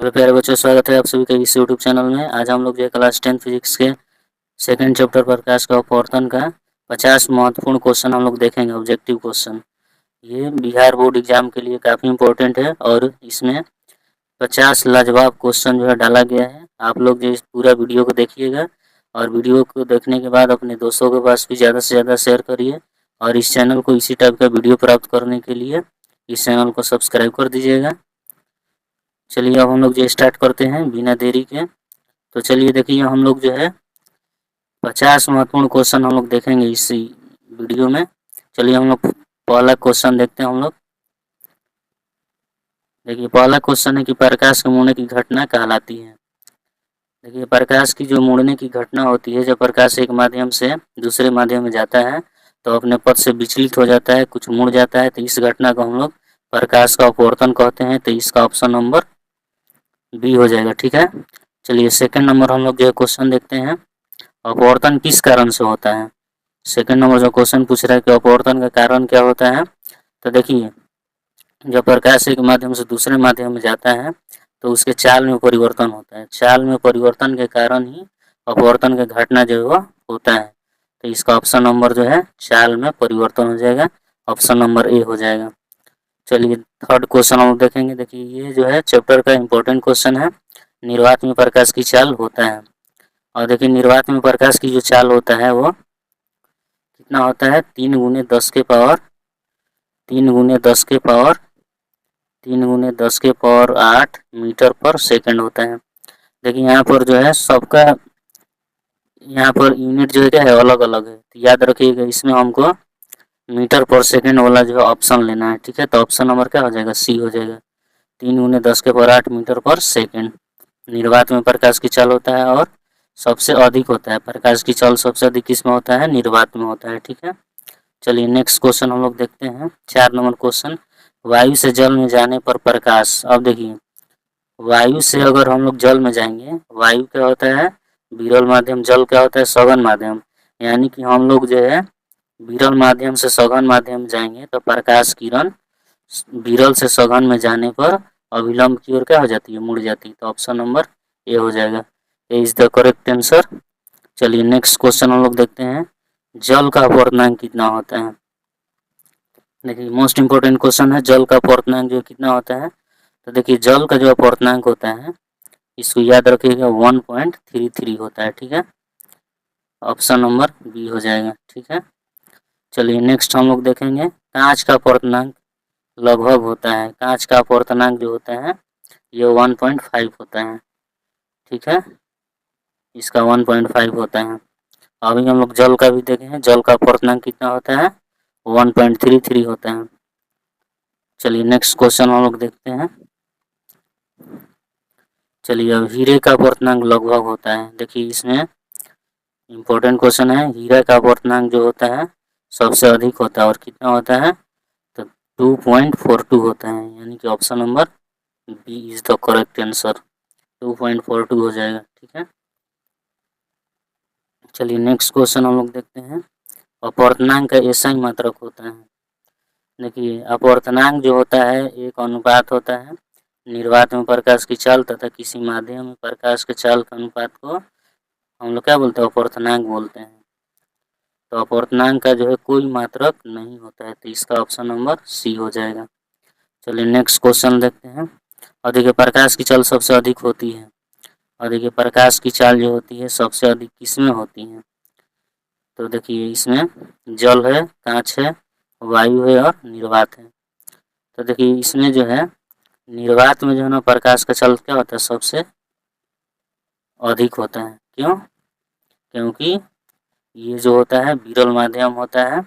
Hello प्यारे बच्चों, स्वागत है आप सभी का इस यूट्यूब चैनल में। आज हम लोग जो है क्लास 10 फिजिक्स के सेकंड चैप्टर प्रकाश का अपवर्तन का 50 महत्वपूर्ण क्वेश्चन हम लोग देखेंगे, ऑब्जेक्टिव क्वेश्चन। ये बिहार बोर्ड एग्जाम के लिए काफ़ी इंपॉर्टेंट है और इसमें 50 लाजवाब क्वेश्चन जो है डाला गया है। आप लोग जो इस पूरा वीडियो को देखिएगा और वीडियो को देखने के बाद अपने दोस्तों के पास भी ज़्यादा से ज़्यादा शेयर करिए और इस चैनल को इसी टाइप का वीडियो प्राप्त करने के लिए इस चैनल को सब्सक्राइब कर दीजिएगा। चलिए अब हम लोग जो स्टार्ट करते हैं बिना देरी के। तो चलिए देखिए, हम लोग जो है 50 महत्वपूर्ण क्वेश्चन हम लोग देखेंगे इस वीडियो में। चलिए हम लोग पहला क्वेश्चन देखते हैं हम लोग। देखिए पहला क्वेश्चन है कि प्रकाश के मुड़ने की घटना कहलाती है। देखिए प्रकाश की जो मुड़ने की घटना होती है, जब प्रकाश एक माध्यम से दूसरे माध्यम में जाता है तो अपने पथ से विचलित हो जाता है, कुछ मुड़ जाता है, तो इस घटना को हम लोग प्रकाश का अपवर्तन कहते हैं। तो इसका ऑप्शन नंबर बी हो जाएगा। ठीक है, चलिए सेकंड नंबर हम लोग जो है क्वेश्चन देखते हैं, अपवर्तन किस कारण से होता है। सेकंड नंबर जो क्वेश्चन पूछ रहा है कि अपवर्तन का कारण क्या होता है। तो देखिए जब प्रकाश एक माध्यम से दूसरे माध्यम में जाता है तो उसके चाल में परिवर्तन होता है। चाल में परिवर्तन के कारण ही अपवर्तन का घटना जो है वो होता है। तो इसका ऑप्शन नंबर जो है चाल में परिवर्तन हो जाएगा, ऑप्शन नंबर ए हो जाएगा। चलिए थर्ड क्वेश्चन हम देखेंगे। देखिए ये जो है चैप्टर का इम्पोर्टेंट क्वेश्चन है, निर्वात में प्रकाश की चाल होता है। और देखिए निर्वात में प्रकाश की जो चाल होता है वो कितना होता है, 3 गुने 10 के पावर 3 गुने 10 के पावर 3 गुने 10 के पावर 8 मीटर पर सेकंड होता है। देखिए यहाँ पर जो है सबका यहाँ पर यूनिट जो है क्या है, अलग अलग है। तो याद रखिएगा इसमें हमको मीटर पर सेकंड वाला जो है ऑप्शन लेना है। ठीक है, तो ऑप्शन नंबर क्या हो जाएगा, सी हो जाएगा। 3 गुने 10 के पावर 8 मीटर पर सेकंड निर्वात में प्रकाश की चाल होता है और सबसे अधिक होता है। प्रकाश की चाल सबसे अधिक किसमें होता है, निर्वात में होता है। ठीक है, चलिए नेक्स्ट क्वेश्चन हम लोग देखते हैं, 4 नंबर क्वेश्चन। वायु से जल में जाने पर प्रकाश। अब देखिए वायु से अगर हम लोग जल में जाएंगे, वायु क्या होता है विरल माध्यम, जल क्या होता है सघन माध्यम। यानी कि हम लोग जो है विरल माध्यम से सघन माध्यम जाएंगे तो प्रकाश किरण विरल से सघन में जाने पर अभिलंब की ओर क्या हो जाती है, मुड़ जाती है। तो ऑप्शन नंबर ए हो जाएगा, ए इज द करेक्ट आंसर। चलिए नेक्स्ट क्वेश्चन हम लोग देखते हैं, जल का अपवर्तनांक कितना होता है। देखिए मोस्ट इंपोर्टेंट क्वेश्चन है, जल का अपवर्तनांक जो कितना होता है। तो देखिए जल का जो अपवर्तनांक होता है इसको याद रखिएगा 1.33 होता है। ठीक है, ऑप्शन नंबर बी हो जाएगा। ठीक है, चलिए नेक्स्ट हम लोग देखेंगे, कांच का अपवर्तनांक लगभग होता है। कांच का अपवर्तनांक जो होता है ये 1.5 होता है। ठीक है, इसका 1.5 होता है। अभी हम लोग जल का भी देखें, जल का अपवर्तनांक कितना होता है, 1.33 होता है। चलिए नेक्स्ट क्वेश्चन हम लोग देखते हैं। चलिए अब हीरे का अपवर्तनांक लगभग होता है। देखिए इसमें इम्पोर्टेंट क्वेश्चन है, हीरा का अपवर्तनांक जो होता है सबसे अधिक होता है और कितना होता है, तो 2.42 होता है। यानी कि option number B is the correct answer, 2.42 हो जाएगा। ठीक है, चलिए नेक्स्ट क्वेश्चन हम लोग देखते हैं, अपवर्तनांक का एसआई मात्रक होता है। देखिए अपवर्तनांक जो होता है एक अनुपात होता है निर्वात में प्रकाश की चाल तथा किसी माध्यम में प्रकाश के चाल के अनुपात को हम लोग क्या बोलते हैं, अपवर्तनांक बोलते हैं। तो अपवर्तनांक का जो है कोई मात्रक नहीं होता है, तो इसका ऑप्शन नंबर सी हो जाएगा। चलिए नेक्स्ट क्वेश्चन देखते हैं, और देखिए प्रकाश की चाल सबसे अधिक होती है। और देखिए प्रकाश की चाल जो होती है सबसे अधिक किसमें होती है। तो देखिए इसमें जल है, कांच है, वायु है और निर्वात है। तो देखिए इसमें जो है निर्वात में जो है ना प्रकाश का चाल क्या होता है, सबसे अधिक होता है। क्यों, क्योंकि ये जो होता है विरल माध्यम होता है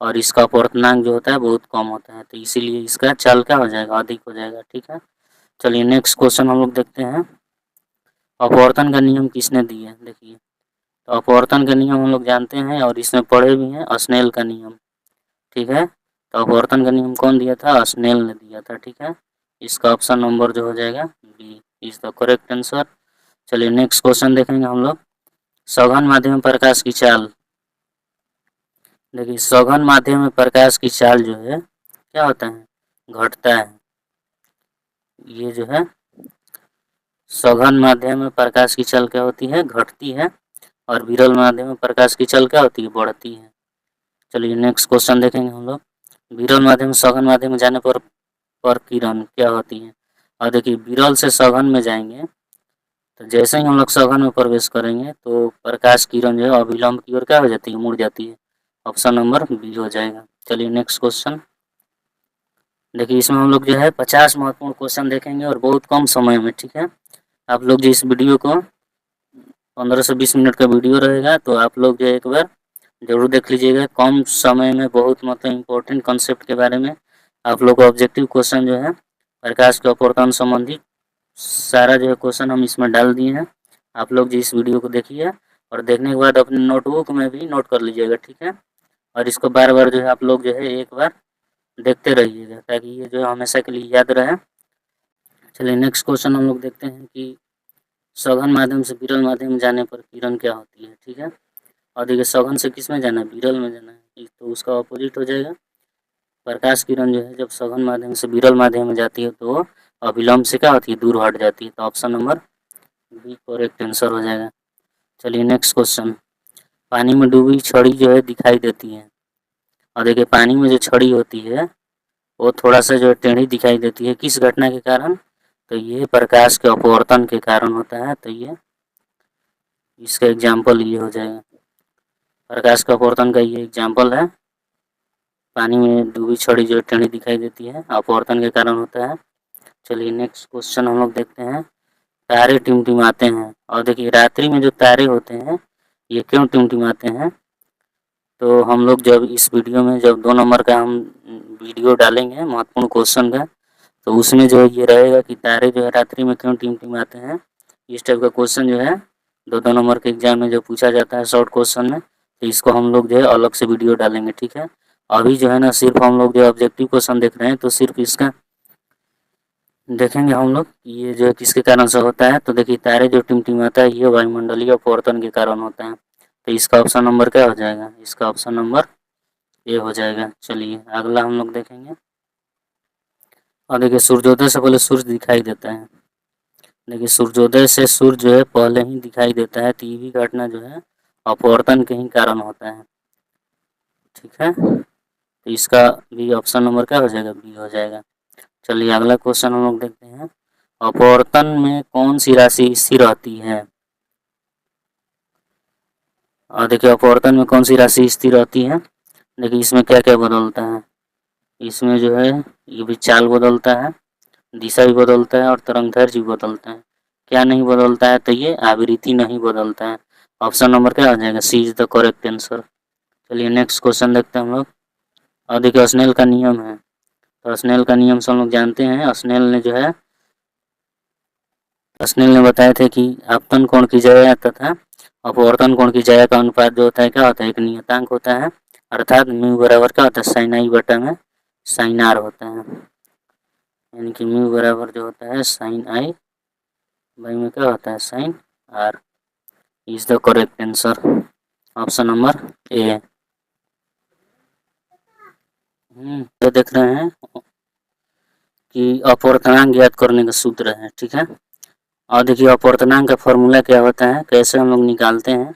और इसका अपवर्तनांक जो होता है बहुत कम होता है, तो इसीलिए इसका चाल क्या हो जाएगा, अधिक हो जाएगा। ठीक है, चलिए नेक्स्ट क्वेश्चन हम लोग देखते हैं, अपवर्तन का नियम किसने दिया है। देखिए तो अपवर्तन का नियम हम लोग जानते हैं और इसमें पढ़े भी हैं, स्नेल का नियम। ठीक है, तो अपवर्तन का नियम कौन दिया था, स्नेल ने दिया था। ठीक है, इसका ऑप्शन नंबर जो हो जाएगा B is the correct answer. चलिए नेक्स्ट क्वेश्चन देखेंगे हम लोग, सघन माध्यम में प्रकाश की चाल। देखिए सघन माध्यम में प्रकाश की चाल जो है क्या होता है, घटता है। ये जो है सघन माध्यम में प्रकाश की चल क्या होती है, घटती है, और विरल माध्यम में प्रकाश की चल क्या होती है, बढ़ती है। चलिए नेक्स्ट क्वेश्चन देखेंगे हम लोग। विरल माध्यम से सघन माध्यम में जाने पर किरण क्या होती है। और देखिए विरल से सघन में जाएंगे तो जैसे ही हम लोग सघन में प्रवेश करेंगे तो प्रकाश किरण जो है अभिलंब की ओर क्या हो जाती है, मुड़ जाती है। ऑप्शन नंबर बी हो जाएगा। चलिए नेक्स्ट क्वेश्चन देखिए, इसमें हम लोग जो है 50 महत्वपूर्ण क्वेश्चन देखेंगे और बहुत कम समय में, ठीक है। आप लोग जो इस वीडियो को 15 से 20 मिनट का वीडियो रहेगा तो आप लोग जो एक बार जरूर देख लीजिएगा। कम समय में बहुत मतलब इम्पोर्टेंट कॉन्सेप्ट के बारे में आप लोग को ऑब्जेक्टिव क्वेश्चन जो है प्रकाश के अपवर्तन संबंधी सारा जो है क्वेश्चन हम इसमें डाल दिए हैं। आप लोग जो इस वीडियो को देखिए और देखने के बाद अपने नोटबुक में भी नोट कर लीजिएगा, ठीक है। और इसको बार बार जो है आप लोग जो है एक बार देखते रहिएगा ताकि ये जो है हमेशा के लिए याद रहे। चलिए नेक्स्ट क्वेश्चन हम लोग देखते हैं कि सघन माध्यम से विरल माध्यम में जाने पर किरण क्या होती है, ठीक है। और देखिए सघन से किस में जाना है, विरल में जाना है, तो उसका ऑपोजिट हो जाएगा। प्रकाश किरण जो है जब सघन माध्यम से विरल माध्यम में जाती है तो अभिलंब से क्या होती है, दूर हट जाती है। तो option number B correct answer हो जाएगा। चलिए नेक्स्ट क्वेश्चन, पानी में डूबी छड़ी जो है दिखाई देती है। और देखिए पानी में जो छड़ी होती है वो थोड़ा सा जो है टेढ़ी दिखाई देती है, किस घटना के कारण, तो ये प्रकाश के अपवर्तन के कारण होता है। तो ये इसका एग्जाम्पल ये हो जाएगा, प्रकाश का अपवर्तन का ये एग्जाम्पल है। पानी में डूबी छड़ी जो टेढ़ी दिखाई देती है अपवर्तन के कारण होता है। चलिए नेक्स्ट क्वेश्चन हम लोग देखते हैं, तारे टिमटिमाते हैं। और देखिए रात्रि में जो तारे होते हैं ये क्यों टिमटिमाते हैं, तो हम लोग जब इस वीडियो में जब 2 नंबर का हम वीडियो डालेंगे महत्वपूर्ण क्वेश्चन का, तो उसमें जो है ये रहेगा कि तारे जो है रात्रि में क्यों टिमटिमाते हैं। इस टाइप का क्वेश्चन जो है 2 नंबर के एग्जाम में जो पूछा जाता है शॉर्ट क्वेश्चन में, तो इसको हम लोग जो है अलग से वीडियो डालेंगे, ठीक है। अभी जो है ना सिर्फ हम लोग जो ऑब्जेक्टिव क्वेश्चन देख रहे हैं तो सिर्फ इसका देखेंगे हम लोग ये जो है किसके कारण से होता है। तो देखिए तारे जो टिमटिमाता है ये वायुमंडलीय अपवर्तन के कारण होता है। तो इसका ऑप्शन नंबर क्या हो जाएगा, इसका ऑप्शन नंबर ए हो जाएगा। चलिए अगला हम लोग देखेंगे। और देखिए सूर्योदय से पहले सूर्य दिखाई देता है। देखिए सूर्योदय से सूर्य जो है पहले ही दिखाई देता है, तो ये भी घटना जो है अपवर्तन के ही कारण होता है, ठीक है। तो इसका भी ऑप्शन नंबर क्या हो जाएगा, बी हो जाएगा। चलिए अगला क्वेश्चन हम लोग देखते हैं, अपवर्तन में कौन सी राशि स्थिर रहती है। और देखिए अपवर्तन में कौन सी राशि स्थिर रहती है। देखिए इसमें क्या क्या बदलता है, इसमें जो है ये भी चाल बदलता है, दिशा भी बदलता है और तरंगदैर्घ्य भी बदलता है। क्या नहीं बदलता है, तो ये आवृत्ति नहीं बदलता है। ऑप्शन नंबर क्या हो जाएगा, सी इज द करेक्ट आंसर। चलिए नेक्स्ट क्वेश्चन देखते हैं हम लोग। और देखिए स्नेल का नियम है, तो स्नेल का नियम से हम लोग जानते हैं। स्नेल ने बताए थे कि आपतन कोण की जया तथा अपवर्तन कोण की जया का अनुपात जो होता है क्या होता है, एक नियतांक होता है, अर्थात म्यू बराबर क्या होता है, साइन आई बटा में साइन आर होता है। यानी कि म्यू बराबर जो होता है साइन आई बाई में क्या होता है, sine R. Is the correct answer, option number A. तो देख रहे हैं कि अपवर्तनांक ज्ञात करने का सूत्र है, ठीक है। और देखिए अपवर्तनांक का फॉर्मूला क्या होता है, कैसे हम लोग निकालते हैं।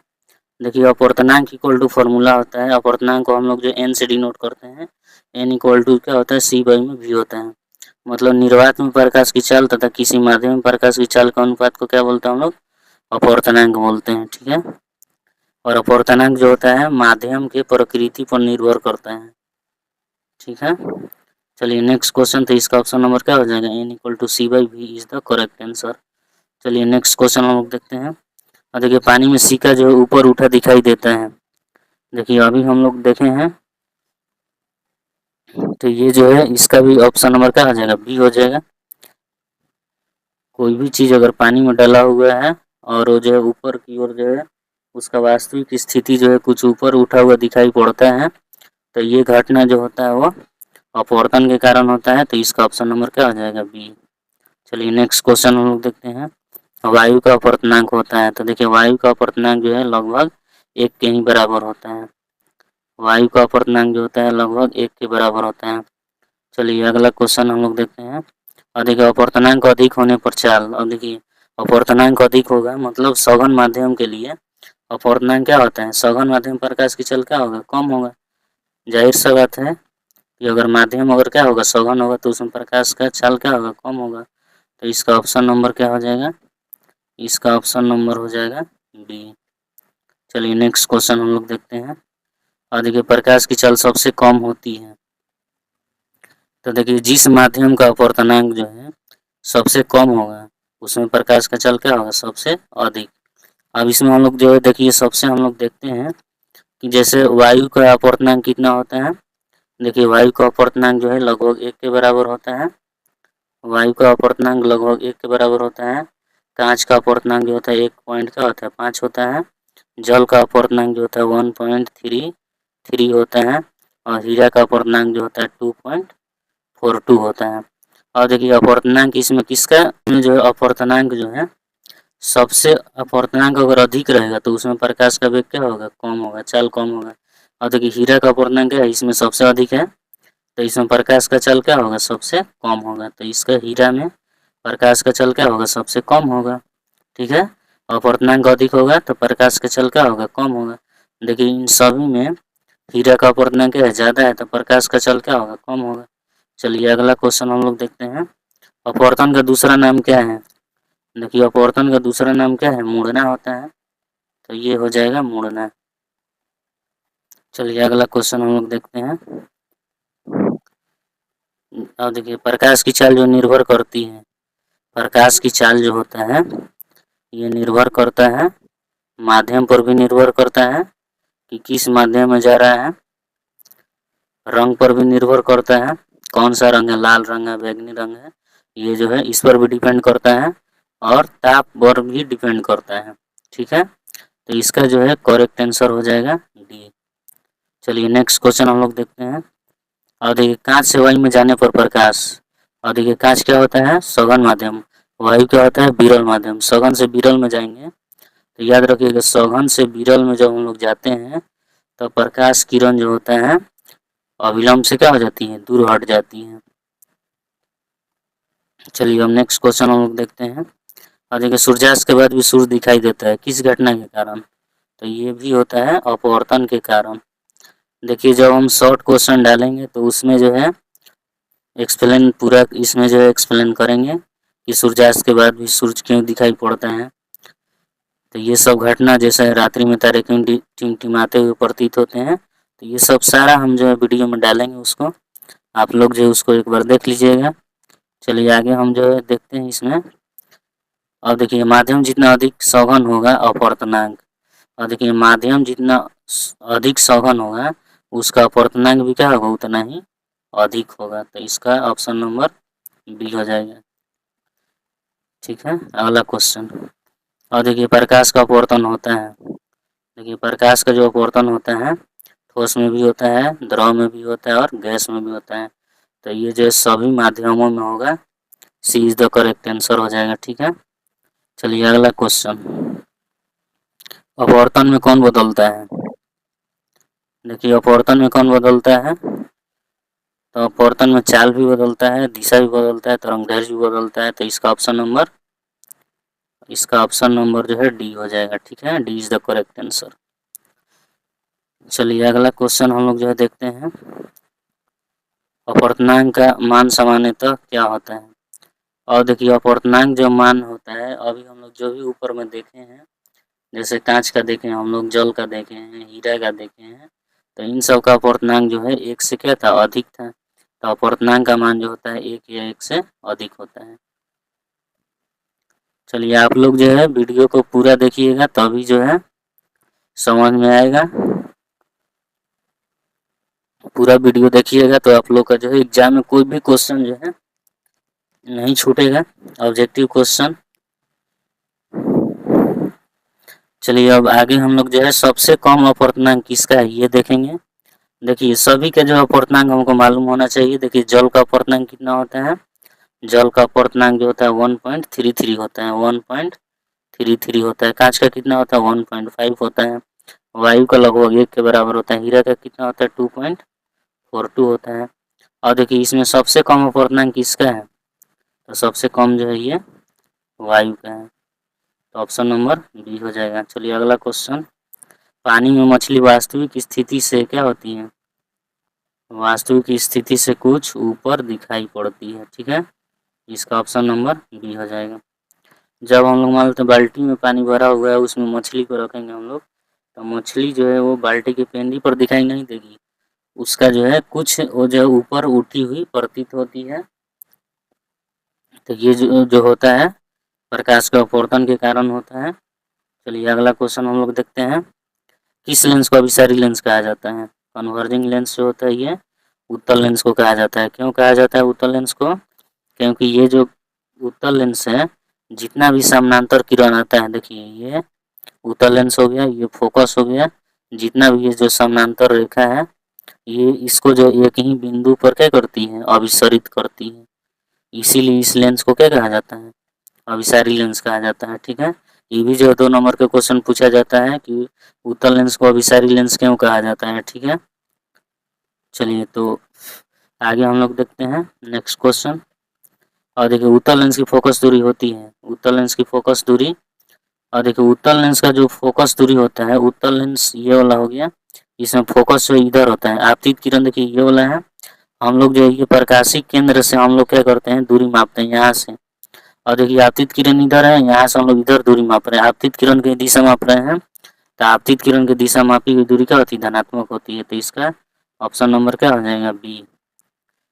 देखिए अपवर्तनांक इक्वल टू फॉर्मूला होता है, अपवर्तनांक को हम लोग जो एन से डिनोट करते हैं, एन इक्वल टू क्या होता है, सी बाई में वी होता है। मतलब निर्वात में प्रकाश की चाल तथा किसी माध्यम में प्रकाश की चाल का अनुपात को क्या बोलते हैं हम लोग, अपवर्तनांक बोलते हैं, ठीक है। और अपवर्तनांक जो होता है माध्यम के प्रकृति पर निर्भर करता है, ठीक है। चलिए नेक्स्ट क्वेश्चन, तो इसका ऑप्शन नंबर क्या हो जाएगा, N equal to C by V is the correct answer. चलिए नेक्स्ट क्वेश्चन हम लोग देखते हैं। और देखिए पानी में सिक्का जो है ऊपर उठा दिखाई देता है। देखिए अभी हम लोग देखे हैं, तो ये जो है इसका भी ऑप्शन नंबर क्या हो जाएगा, बी हो जाएगा। कोई भी चीज़ अगर पानी में डला हुआ है और वो जो है ऊपर की ओर जो है उसका वास्तविक स्थिति जो है कुछ ऊपर उठा हुआ दिखाई पड़ता है, तो ये घटना जो होता है वो अपवर्तन के कारण होता है। तो इसका ऑप्शन नंबर क्या हो जाएगा, बी। चलिए नेक्स्ट क्वेश्चन हम लोग देखते हैं। वायु का अपवर्तनांक होता है, तो देखिए वायु का अपवर्तनांक जो है लगभग 1 के ही बराबर होता है। वायु का अपवर्तनांक जो होता है लगभग 1 के बराबर होता है। चलिए अगला क्वेश्चन हम लोग देखते हैं। और देखिए अपवर्तनांक अधिक होने पर चाल, और देखिए अपवर्तनांक अधिक होगा, मतलब सघन माध्यम के लिए अपवर्तनांक क्या होता है, सघन माध्यम प्रकाश की चाल क्या होगा, कम होगा। जाहिर सा बात है कि अगर माध्यम अगर क्या होगा, सघन होगा, तो उसमें प्रकाश का चाल क्या होगा, कम होगा। तो इसका ऑप्शन नंबर क्या हो जाएगा, इसका ऑप्शन नंबर हो जाएगा बी। चलिए नेक्स्ट क्वेश्चन हम लोग देखते हैं। और देखिए प्रकाश की चाल सबसे कम होती है, तो देखिए जिस माध्यम का अपवर्तनांक जो है सबसे कम होगा, उसमें प्रकाश का चाल क्या होगा, सबसे अधिक। अब इसमें हम लोग जो है देखिए सबसे हम लोग देखते हैं कि जैसे वायु का अपवर्तनांक कितना होता है। देखिए वायु का अपवर्तनांक जो है लगभग 1 के बराबर होता है। वायु का अपवर्तनांक लगभग 1 के बराबर होता है। कांच का अपवर्तनांक जो होता है 1 पॉइंट का होता है 5 होता है। जल का अपवर्तनांक जो होता है 1.33 होता है। और हीरा का अपवर्तनांक जो होता है 2.42 होता है। और देखिए अपवर्तनांक इसमें किसका जो है अपवर्तनांक जो है सबसे अपवर्तनांक अगर अधिक रहेगा तो उसमें प्रकाश का वेग क्या होगा, कम होगा, चाल कम होगा। और देखिए हीरा का अपवर्तनांक क्या है, इसमें सबसे अधिक है, तो इसमें प्रकाश का चाल क्या होगा, सबसे कम होगा। तो इसका हीरा में प्रकाश का चाल क्या होगा, सबसे कम होगा। ठीक है, अपवर्तनांक अधिक होगा तो प्रकाश का चाल क्या होगा, कम होगा। देखिए इन सभी में हीरा का अपवर्तनांक क्या है, ज़्यादा है, तो प्रकाश का चाल क्या होगा, कम होगा। चलिए अगला क्वेश्चन हम लोग देखते हैं। अपवर्तन का दूसरा नाम क्या है। देखिए अपवर्तन का दूसरा नाम क्या है, मुड़ना होता है, तो ये हो जाएगा मुड़ना। चलिए अगला क्वेश्चन हम लोग देखते हैं। अब देखिए प्रकाश की चाल जो निर्भर करती है, प्रकाश की चाल जो होता है ये निर्भर करता है, माध्यम पर भी निर्भर करता है कि किस माध्यम में जा रहा है। रंग पर भी निर्भर करता है, कौन सा रंग है, लाल रंग है, बैंगनी रंग है, ये जो है इस पर भी डिपेंड करता है। और ताप पर भी डिपेंड करता है। ठीक है, तो इसका जो है करेक्ट आंसर हो जाएगा डी। चलिए नेक्स्ट क्वेश्चन हम लोग देखते हैं। और देखिए कांच से वायु में जाने पर प्रकाश। और देखिए कांच क्या होता है, सघन माध्यम। वायु क्या होता है, विरल माध्यम। सघन से विरल में जाएंगे तो याद रखिएगा सघन से विरल में जब हम लोग जाते हैं तो प्रकाश किरण जो होता है अविलंब से क्या हो जाती है, दूर हट जाती है। चलिए हम नेक्स्ट क्वेश्चन हम लोग देखते हैं। और देखिए सूर्यास्त के बाद भी सूर्य दिखाई देता है, किस घटना के कारण, तो ये भी होता है अपवर्तन के कारण। देखिए जब हम शॉर्ट क्वेश्चन डालेंगे तो उसमें जो है एक्सप्लेन पूरा इसमें जो है एक्सप्लेन करेंगे कि सूर्यास्त के बाद भी सूर्य क्यों दिखाई पड़ता है। तो ये सब घटना जैसे रात्रि में तारे क्यों टिमटिमाते हुए प्रतीत होते हैं, तो ये सब सारा हम जो है वीडियो में डालेंगे, उसको आप लोग जो है उसको एक बार देख लीजिएगा। चलिए आगे हम जो है देखते हैं इसमें। अब देखिए माध्यम जितना अधिक सघन होगा अपवर्तनांक। और देखिए माध्यम जितना अधिक सघन होगा उसका अपवर्तनांक भी क्या होगा, उतना ही अधिक होगा। तो इसका ऑप्शन नंबर बी हो जाएगा। ठीक है, अगला क्वेश्चन। और देखिए प्रकाश का अपवर्तन होता है। देखिए प्रकाश का जो अपवर्तन होता है ठोस में भी होता है, द्रव में भी होता है और गैस में भी होता है। तो ये जो सभी माध्यमों में होगा, सी इज द करेक्ट आंसर हो जाएगा। ठीक है, चलिए अगला क्वेश्चन। अपवर्तन में कौन बदलता है। देखिए अपवर्तन में कौन बदलता है, तो अपवर्तन में चाल भी बदलता है, दिशा भी बदलता है, तरंगदैर्घ्य भी बदलता है। तो इसका ऑप्शन नंबर जो है डी हो जाएगा। ठीक है, D is the correct answer. चलिए अगला क्वेश्चन हम लोग जो है देखते हैं। अपवर्तनांक का मान सामान्यतः क्या होता है। और देखिए अपवर्तनांक जो मान होता है, अभी हम लोग जो भी ऊपर में देखे हैं, जैसे कांच का देखे हैं हम लोग, जल का देखे हैं, हीरा का देखे हैं, तो इन सब का अपवर्तनांक जो है एक से क्या था, अधिक था। तो अपवर्तनांक का मान जो होता है एक या एक से अधिक होता है। चलिए आप लोग जो है वीडियो को पूरा देखिएगा तभी जो है समझ में आएगा। पूरा वीडियो देखिएगा तो आप लोग का जो है एग्जाम में कोई भी क्वेश्चन जो है नहीं छूटेगा, ऑब्जेक्टिव क्वेश्चन। चलिए अब आगे हम लोग जो है सबसे कम अपवर्तनांक किसका है ये देखेंगे। देखिए सभी का जो अपवर्तनांक हमको मालूम होना चाहिए। देखिए जल का अपवर्तनांक कितना होता है, जल का अपवर्तनांक जो होता है 1.33 होता है, 1.33 होता है। कांच का कितना होता है 1.5 होता है। वायु का लगभग 1 के बराबर होता है। हीरा का कितना होता है 2.42 होता है। और देखिए इसमें सबसे कम अपवर्तनांक किसका है, तो सबसे कम जो है ये वायु का है। तो ऑप्शन नंबर बी हो जाएगा। चलिए अगला क्वेश्चन, पानी में मछली वास्तविक स्थिति से क्या होती है? वास्तविक स्थिति से कुछ ऊपर दिखाई पड़ती है, ठीक है। इसका ऑप्शन नंबर बी हो जाएगा। जब हम लोग मान लेते हैं बाल्टी में पानी भरा हुआ है, उसमें मछली को रखेंगे हम लोग, तो मछली जो है वो बाल्टी की पेंडी पर दिखाई नहीं देगी, उसका जो है कुछ वो जो ऊपर उठी हुई प्रतीत होती है। तो ये जो होता है प्रकाश के अपवर्तन के कारण होता है। चलिए अगला क्वेश्चन हम लोग देखते हैं, किस लेंस को अभिसारी लेंस कहा जाता है? कन्वर्जिंग लेंस जो होता है ये उत्तल लेंस को कहा जाता है। क्यों कहा जाता है उत्तल लेंस को? क्योंकि ये जो उत्तल लेंस है, जितना भी समानांतर किरण आता है, देखिए ये उत्तल लेंस हो गया, ये फोकस हो गया, जितना भी ये जो समानांतर रेखा है, ये इसको जो एक ही बिंदु पर क्या करती है? अभिसरित करती है। इसीलिए इस लेंस को क्या कहा जाता है? अभिसारी लेंस कहा जाता है, ठीक है। ये भी जो 2 नंबर के क्वेश्चन पूछा जाता है कि उत्तल लेंस को अभिसारी लेंस क्यों कहा जाता है, ठीक है। चलिए तो आगे हम लोग देखते हैं नेक्स्ट क्वेश्चन। और देखिए उत्तल लेंस की फोकस दूरी होती है, उत्तल लेंस की फोकस दूरी, और देखिए उत्तल लेंस का जो फोकस दूरी होता है, उत्तल लेंस ये वाला हो गया, इसमें फोकस जो इधर होता है, आपतित किरण देखिए ये वाला है। हम लोग जो ये प्रकाशिक केंद्र से हम लोग क्या करते हैं? दूरी मापते हैं यहाँ से। और देखिए आपतित किरण इधर है, यहाँ से हम लोग इधर दूरी माप रहे हैं, आपतित किरण की दिशा माप रहे हैं। तो आपतित किरण की दिशा मापी हुई दूरी क्या होती है? धनात्मक होती है। तो इसका ऑप्शन नंबर क्या हो जाएगा? बी।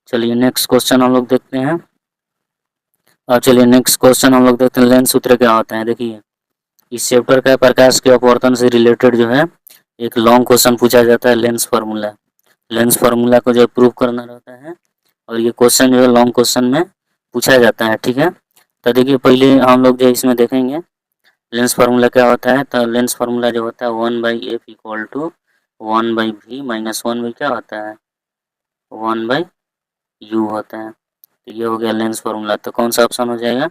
चलिए नेक्स्ट क्वेश्चन हम लोग देखते हैं। और चलिए नेक्स्ट क्वेश्चन हम लोग देखते हैं, लेंस सूत्र क्या होता है? देखिए इस चैप्टर का प्रकाश के अपवर्तन से रिलेटेड जो है एक लॉन्ग क्वेश्चन पूछा जाता है, लेंस फार्मूला। लेंस फार्मूला को जो प्रूव करना रहता है, और ये क्वेश्चन जो है लॉन्ग क्वेश्चन में पूछा जाता है, ठीक है। तो देखिए पहले हम लोग जो इसमें देखेंगे लेंस फार्मूला क्या होता है। तो लेंस फार्मूला जो होता है 1/f equal to 1/v minus 1 क्या होता है? 1/u होता है। तो ये हो गया लेंस फार्मूला। तो कौन सा ऑप्शन हो जाएगा?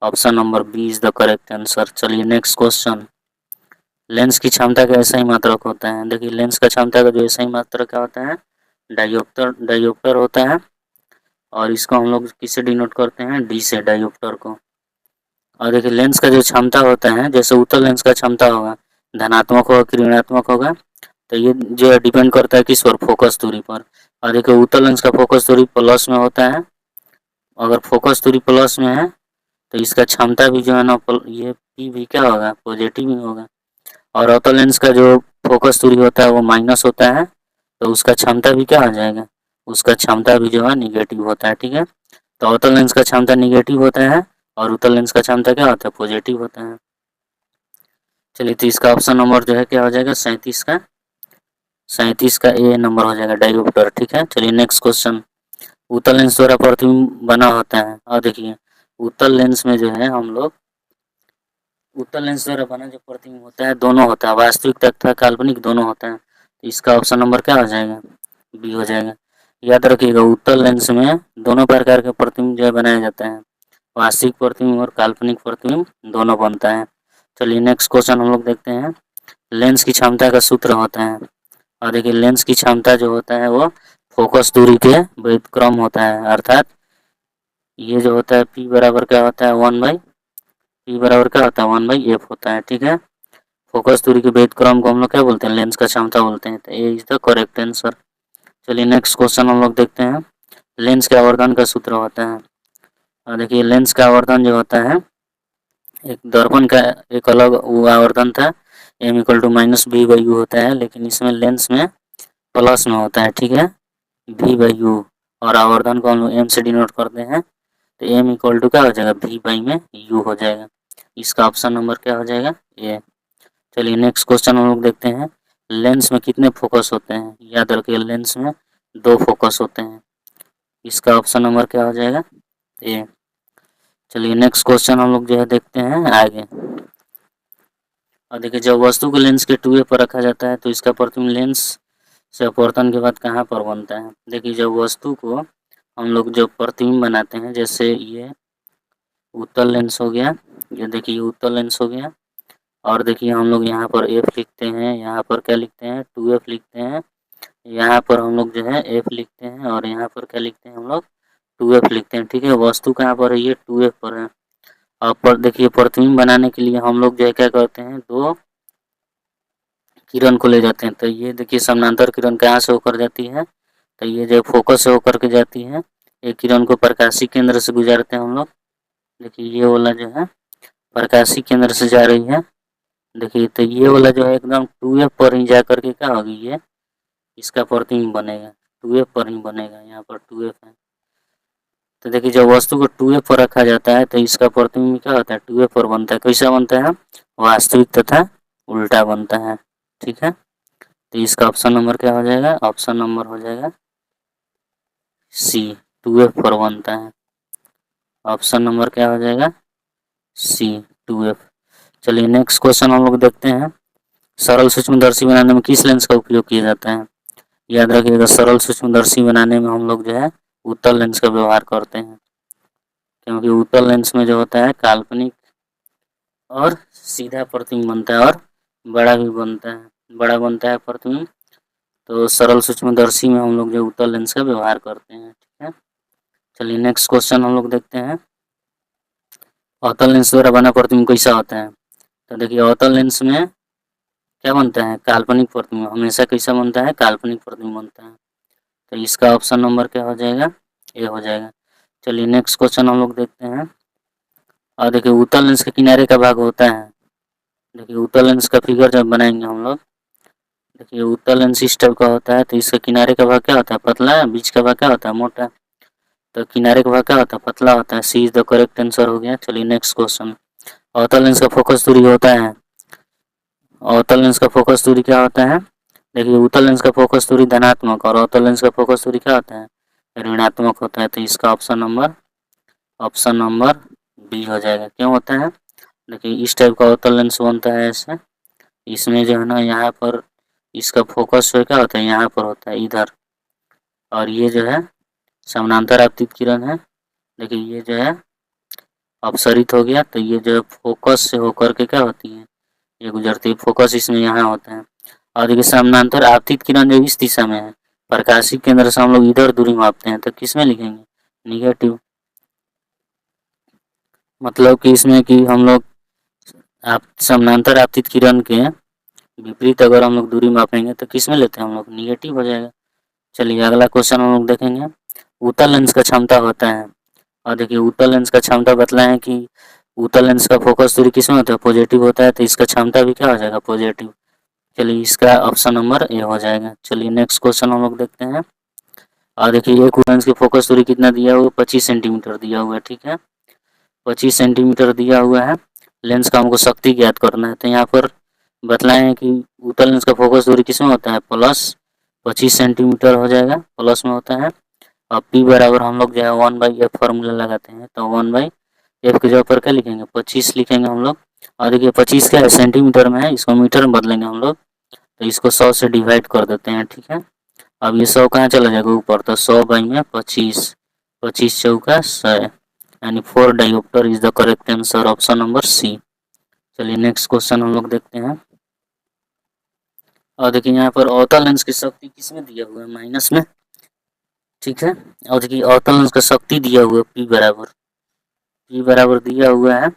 Option number B is the correct answer. चलिए नेक्स्ट क्वेश्चन, लेंस की क्षमता का ऐसा ही मात्रक होता है। देखिए लेंस का क्षमता का जो ऐसा ही मात्रक क्या होता है? डायोप्टर होता है। और इसको हम लोग किससे डिनोट करते हैं? डी से, डायोप्टर को। और देखिए लेंस का जो क्षमता होता है, जैसे उत्तल लेंस का क्षमता होगा धनात्मक होगा कि ऋणात्मक होगा, तो ये जो है डिपेंड करता है किस पर? फोकस दूरी पर। और देखिए उत्तल लेंस का फोकस दूरी प्लस में होता है। अगर फोकस दूरी प्लस में है तो इसका क्षमता भी जो है ना ये पी भी क्या होगा? पॉजिटिव ही होगा। और अवतल लेंस का जो फोकस दूरी होता है वो माइनस होता है, तो उसका क्षमता भी क्या हो जाएगा? उसका क्षमता भी जो है निगेटिव होता है, ठीक है। तो अवतल लेंस का क्षमता निगेटिव होता है और उत्तल लेंस का क्षमता क्या होता है? पॉजिटिव होता है। चलिए तो इसका ऑप्शन नंबर जो है क्या हो जाएगा? 37 का ए नंबर हो जाएगा, डायोप्टर, ठीक है। चलिए नेक्स्ट क्वेश्चन, उत्तल लेंस द्वारा प्रतिबिंब बना होता है। और देखिए उत्तल लेंस में जो है हम लोग उत्तल लेंस द्वारा बना जो प्रतिबिंब होता है दोनों होता है, वास्तविक तथा काल्पनिक दोनों होता है। तो इसका ऑप्शन नंबर क्या हो जाएगा? बी हो जाएगा। याद रखिएगा उत्तल लेंस में दोनों प्रकार के प्रतिबिंब जो है बनाया जाता है, वास्तविक प्रतिबिंब और काल्पनिक प्रतिबिंब दोनों बनता है। चलिए नेक्स्ट क्वेश्चन हम लोग देखते हैं, लेंस की क्षमता का सूत्र होता है। और देखिए लेंस की क्षमता जो होता है वो फोकस दूरी के व्युत्क्रम होता है, अर्थात ये जो होता है पी बराबर क्या होता है? 1/पी बराबर क्या होता है? 1/f होता है, ठीक है। फोकस दूरी के व्युत्क्रम को हम लोग क्या बोलते हैं? लेंस का क्षमता बोलते हैं। तो ए इज द करेक्ट आंसर। चलिए नेक्स्ट क्वेश्चन हम लोग देखते हैं, लेंस के आवर्धन का सूत्र होता है। और देखिए लेंस का आवर्धन जो होता है, एक दर्पण का एक अलग वो आवर्धन था, m equal to minus B by U होता है, लेकिन इसमें लेंस में प्लस में होता है, ठीक है, v बाई यू। और आवर्धन को हम लोग m से डिनोट करते हैं, तो m इक्वल टू क्या हो जाएगा? v बाई में u हो जाएगा। इसका ऑप्शन नंबर क्या हो जाएगा? ए। चलिए नेक्स्ट क्वेश्चन हम लोग देखते हैं, लेंस में कितने फोकस होते हैं? याद रखिए लेंस में 2 फोकस होते हैं। इसका ऑप्शन नंबर क्या हो जाएगा? ए। चलिए नेक्स्ट क्वेश्चन हम लोग जो है देखते हैं आगे। और देखिए जब वस्तु को लेंस के टूए पर रखा जाता है तो इसका प्रतिबिंब लेंस से अपवर्तन के बाद कहाँ पर बनता है? देखिए जब वस्तु को हम लोग जो प्रतिबिंब बनाते हैं, जैसे ये उत्तल लेंस हो गया, ये देखिए उत्तल लेंस हो गया, और देखिए हम लोग यहाँ पर एफ लिखते हैं, यहाँ पर क्या लिखते हैं? 2f लिखते हैं, यहाँ पर हम लोग जो है f लिखते हैं, और यहाँ पर क्या लिखते हैं हम लोग? 2f लिखते हैं, ठीक है। वस्तु कहाँ पर है? ये 2f पर है। और पर देखिए प्रतिबिंब बनाने के लिए हम लोग जो है क्या करते हैं, 2 किरण को ले जाते हैं। तो ये देखिए समानांतर किरण कहाँ से होकर जाती है, तो ये जो फोकस से होकर के जाती है। एक किरण को प्रकाशीय केंद्र से गुजारते हैं हम लोग। देखिए ये वाला जो है प्रकाशीय केंद्र से जा रही है। देखिए तो ये वाला जो है एकदम 2F पर ही जा करके क्या होगी, ये इसका प्रतिबिंब बनेगा, 2F पर ही बनेगा। यहाँ पर 2F है। तो देखिए जब वस्तु को 2F पर रखा जाता है तो इसका प्रतिबिंब क्या होता है, 2F पर बनता है। कैसा बनता है, वास्तविक तथा उल्टा बनता है। ठीक है, तो इसका ऑप्शन नंबर क्या हो जाएगा, ऑप्शन नंबर हो जाएगा सी, 2F पर बनता है। ऑप्शन नंबर क्या हो जाएगा, सी, 2F। चलिए नेक्स्ट क्वेश्चन हम लोग देखते हैं। सरल सूक्ष्मदर्शी बनाने में किस लेंस का उपयोग किया जाता है। याद रखिएगा सरल सूक्ष्मदर्शी बनाने में हम लोग जो है उत्तल लेंस का व्यवहार करते हैं, क्योंकि उत्तल लेंस में जो होता है काल्पनिक और सीधा प्रतिबिंब बनता है और बड़ा भी बनता है, बड़ा बनता है प्रतिबिंब। तो सरल सूक्ष्मदर्शी में हम लोग जो उत्तल लेंस का व्यवहार करते हैं। ठीक है, चलिए नेक्स्ट क्वेश्चन हम लोग देखते हैं। अवतल लेंस द्वारा बना प्रतिबिंब कैसा होता है। तो देखिए अवतल लेंस में क्या बनता है, काल्पनिक प्रतिबिंब। हमेशा कैसा बनता है, काल्पनिक प्रतिबिंब बनता है। तो इसका ऑप्शन नंबर क्या हो जाएगा, ए हो जाएगा। चलिए नेक्स्ट क्वेश्चन हम लोग देखते हैं। और देखिए उत्तल लेंस के किनारे का भाग होता है। देखिए उत्तल लेंस का फिगर जब बनाएंगे हम लोग, देखिए उत्तल लेंस इस टाइप का होता है। तो इसके किनारे का भाग क्या होता है, पतला, बीच का भाग क्या होता है, मोटा। तो किनारे का भाग क्या होता है, पतला होता है। सी इज द करेक्ट आंसर हो गया। चलिए नेक्स्ट क्वेश्चन। अवतल लेंस का फोकस दूरी होता है, अवतल लेंस का फोकस दूरी क्या होता है। देखिए उत्तल लेंस का फोकस दूरी धनात्मक और अवतल लेंस का फोकस दूरी क्या होता है, ऋणात्मक होता है। तो इसका ऑप्शन नंबर बी हो जाएगा। क्यों होता है, देखिए इस टाइप का अवतल लेंस बनता है ऐसे। इसमें जो है ना यहाँ पर इसका फोकस जो क्या होता है, यहाँ पर होता है इधर। और ये जो है समानांतर आपतित किरण है। देखिए ये जो है अपसरित हो गया। तो ये जो है फोकस से होकर के क्या होती है, ये गुजरती है। फोकस इसमें यहाँ होता है। और देखिए समानांतर आपतित किरण जो इस दिशा में है, प्रकाशिक केंद्र से हम लोग इधर दूरी मापते हैं। तो किस में लिखेंगे, निगेटिव। मतलब कि इसमें कि हम लोग आप समानांतर आपतित किरण के विपरीत अगर हम लोग दूरी मापेंगे तो किस में लेते हैं हम लोग, निगेटिव हो जाएगा। चलिए अगला क्वेश्चन हम लोग देखेंगे। उत्तल लेंस का क्षमता होता है। और देखिए उत्तल लेंस का क्षमता बतलाएं कि उत्तल लेंस का फोकस दूरी किस में होता है, पॉजिटिव होता है। तो इसका क्षमता भी क्या हो जाएगा, पॉजिटिव। चलिए इसका ऑप्शन नंबर ए हो जाएगा। चलिए नेक्स्ट क्वेश्चन हम लोग देखते हैं। और देखिए एक लेंस की फोकस दूरी कितना दिया हुआ है, 25 सेंटीमीटर दिया हुआ है। ठीक है, 25 सेंटीमीटर दिया हुआ है। लेंस का हमको शक्ति ज्ञात करना है। तो यहाँ पर बतलाए हैं कि उत्तल लेंस का फोकस दूरी किस में होता है, प्लस 25 सेंटीमीटर हो जाएगा, प्लस में होता है। और पी बराबर हम लोग जो है 1/f फार्मूला लगाते हैं। तो 1/f के जगह पर क्या लिखेंगे, 25 लिखेंगे हम लोग। और देखिए 25 क्या है, सेंटीमीटर में है, इसको मीटर में बदलेंगे हम लोग। तो इसको 100 से डिवाइड कर देते हैं। ठीक है, अब ये 100 कहाँ चला जाएगा, ऊपर। तो 100/25, 25 चौका 100, यानी 4 dioptre is the correct answer, option number C. चलिए नेक्स्ट क्वेश्चन हम लोग देखते हैं। और देखिए यहाँ पर अवतल लेंस की शक्ति किस में दिया हुआ है, माइनस में। ठीक है, और देखिए अवतल लेंस का शक्ति दिया हुआ है पी बराबर दिया हुआ है।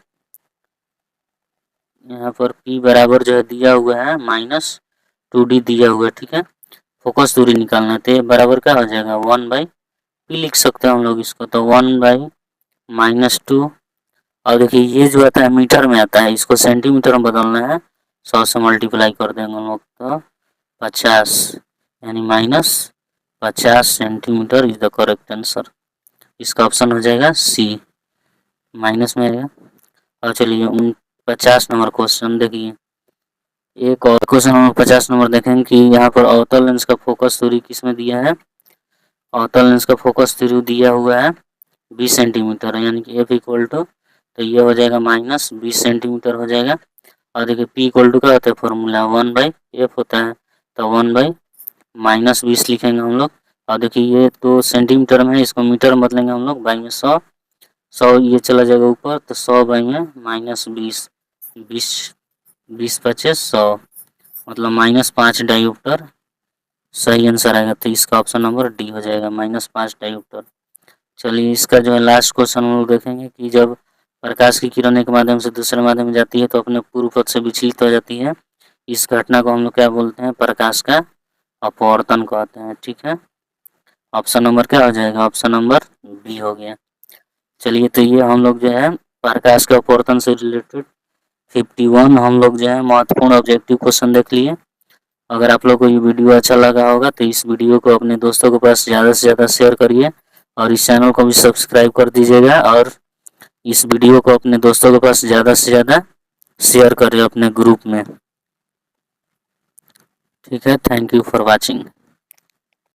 यहाँ पर पी बराबर जो है दिया हुआ है -2d दिया हुआ है। ठीक है, फोकस दूरी निकालना है। तो बराबर क्या हो जाएगा, 1/p लिख सकते हैं हम लोग इसको। तो 1/-2। और देखिए ये जो आता है मीटर में आता है, इसको सेंटीमीटर में बदलना है। 100 से मल्टीप्लाई कर देंगे हम लोग तो 50, यानी -50 centimetre is the correct answer. इसका ऑप्शन हो जाएगा सी, माइनस में आएगा। और चलिए 50 नंबर क्वेश्चन देखिए। एक और क्वेश्चन हम 50 नंबर देखेंगे कि यहाँ पर अवतल लेंस का फोकस दूरी किस में दिया है। अवतल लेंस का फोकस दूरी दिया हुआ है 20 सेंटीमीटर, यानी कि एफ इक्वल टू, तो ये हो जाएगा -20 सेंटीमीटर हो जाएगा। और देखिए पी इक्वल टू क्या होता है, फॉर्मूला 1/f होता है। तो 1/-20 लिखेंगे हम लोग। और देखिए ये तो सेंटीमीटर में है, इसको मीटर में बदलेंगे हम लोग, बाई में 100, ये चला जाएगा ऊपर। तो 100 बाई में -20, 20×5 = 100, मतलब -5 डायोप्टर सही आंसर आएगा। तो इसका ऑप्शन नंबर डी हो जाएगा, -5 डायोप्टर। चलिए इसका जो है लास्ट क्वेश्चन हम लोग देखेंगे कि जब प्रकाश की किरण एक माध्यम से दूसरे माध्यम में जाती है तो अपने पूर्व पथ से विचलित हो जाती है। इस घटना को हम लोग क्या बोलते हैं? प्रकाश का अपवर्तन कहते हैं। ठीक है, ऑप्शन नंबर क्या हो जाएगा? ऑप्शन नंबर बी हो गया। चलिए, तो ये हम लोग जो है प्रकाश के अपवर्तन से रिलेटेड 51 हम लोग जो है महत्वपूर्ण ऑब्जेक्टिव क्वेश्चन देख लिए। अगर आप लोग को ये वीडियो अच्छा लगा होगा तो इस वीडियो को अपने दोस्तों के पास ज़्यादा से ज़्यादा शेयर करिए और इस चैनल को भी सब्सक्राइब कर दीजिएगा और इस वीडियो को अपने दोस्तों के पास ज़्यादा से ज़्यादा शेयर करें अपने ग्रुप में। ठीक है, थैंक यू फॉर वॉचिंग।